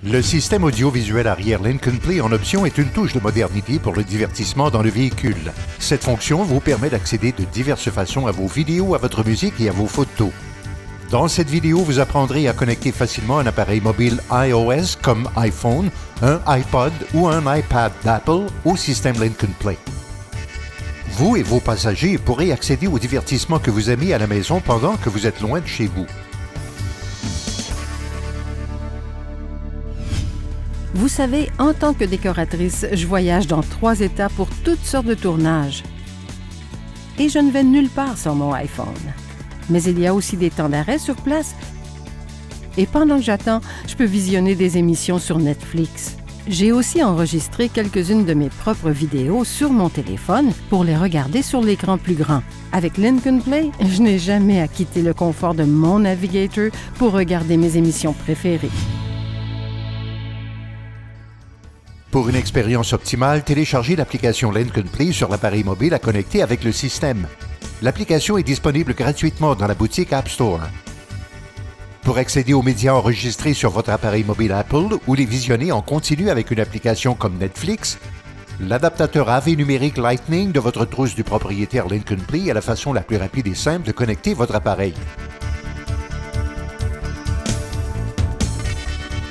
Le système audiovisuel arrière Lincoln Play en option est une touche de modernité pour le divertissement dans le véhicule. Cette fonction vous permet d'accéder de diverses façons à vos vidéos, à votre musique et à vos photos. Dans cette vidéo, vous apprendrez à connecter facilement un appareil mobile iOS comme iPhone, un iPod ou un iPad d'Apple au système Lincoln Play. Vous et vos passagers pourrez accéder au divertissement que vous aimez à la maison pendant que vous êtes loin de chez vous. Vous savez, en tant que décoratrice, je voyage dans 3 États pour toutes sortes de tournages. Et je ne vais nulle part sans mon iPhone. Mais il y a aussi des temps d'arrêt sur place. Et pendant que j'attends, je peux visionner des émissions sur Netflix. J'ai aussi enregistré quelques-unes de mes propres vidéos sur mon téléphone pour les regarder sur l'écran plus grand. Avec Lincoln Play, je n'ai jamais à quitter le confort de mon navigateur pour regarder mes émissions préférées. Pour une expérience optimale, téléchargez l'application Lincoln Play sur l'appareil mobile à connecter avec le système. L'application est disponible gratuitement dans la boutique App Store. Pour accéder aux médias enregistrés sur votre appareil mobile Apple ou les visionner en continu avec une application comme Netflix, l'adaptateur AV numérique Lightning de votre trousse du propriétaire Lincoln Play est la façon la plus rapide et simple de connecter votre appareil.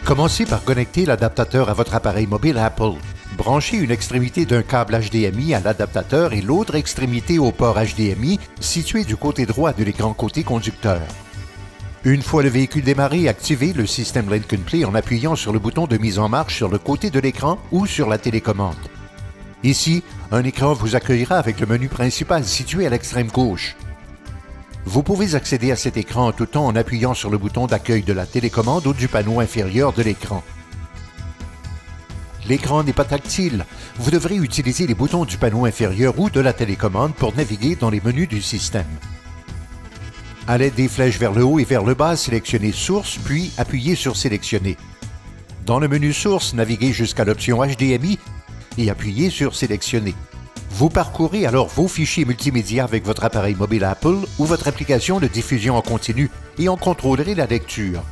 Commencez par connecter l'adaptateur à votre appareil mobile Apple. Branchez une extrémité d'un câble HDMI à l'adaptateur et l'autre extrémité au port HDMI situé du côté droit de l'écran côté conducteur. Une fois le véhicule démarré, activez le système Lincoln Play en appuyant sur le bouton de mise en marche sur le côté de l'écran ou sur la télécommande. Ici, un écran vous accueillera avec le menu principal situé à l'extrême gauche. Vous pouvez accéder à cet écran en tout temps en appuyant sur le bouton d'accueil de la télécommande ou du panneau inférieur de l'écran. L'écran n'est pas tactile. Vous devrez utiliser les boutons du panneau inférieur ou de la télécommande pour naviguer dans les menus du système. À l'aide des flèches vers le haut et vers le bas, sélectionnez Source, puis appuyez sur Sélectionner. Dans le menu Source, naviguez jusqu'à l'option HDMI et appuyez sur Sélectionner. Vous parcourez alors vos fichiers multimédia avec votre appareil mobile Apple ou votre application de diffusion en continu et en contrôlerez la lecture.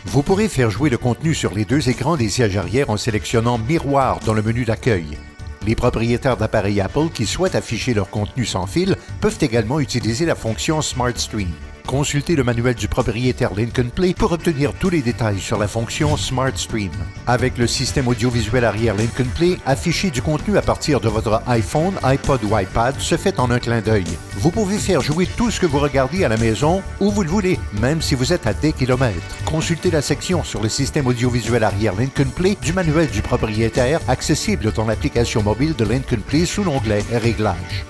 Vous pourrez faire jouer le contenu sur les 2 écrans des sièges arrière en sélectionnant Miroir dans le menu d'accueil. Les propriétaires d'appareils Apple qui souhaitent afficher leur contenu sans fil peuvent également utiliser la fonction Smart Stream. Consultez le manuel du propriétaire Lincoln Play pour obtenir tous les détails sur la fonction Smart Stream. Avec le système audiovisuel arrière Lincoln Play, afficher du contenu à partir de votre iPhone, iPod ou iPad se fait en un clin d'œil. Vous pouvez faire jouer tout ce que vous regardez à la maison où vous le voulez, même si vous êtes à des kilomètres. Consultez la section sur le système audiovisuel arrière Lincoln Play du manuel du propriétaire, accessible dans l'application mobile de Lincoln Play sous l'onglet Réglages.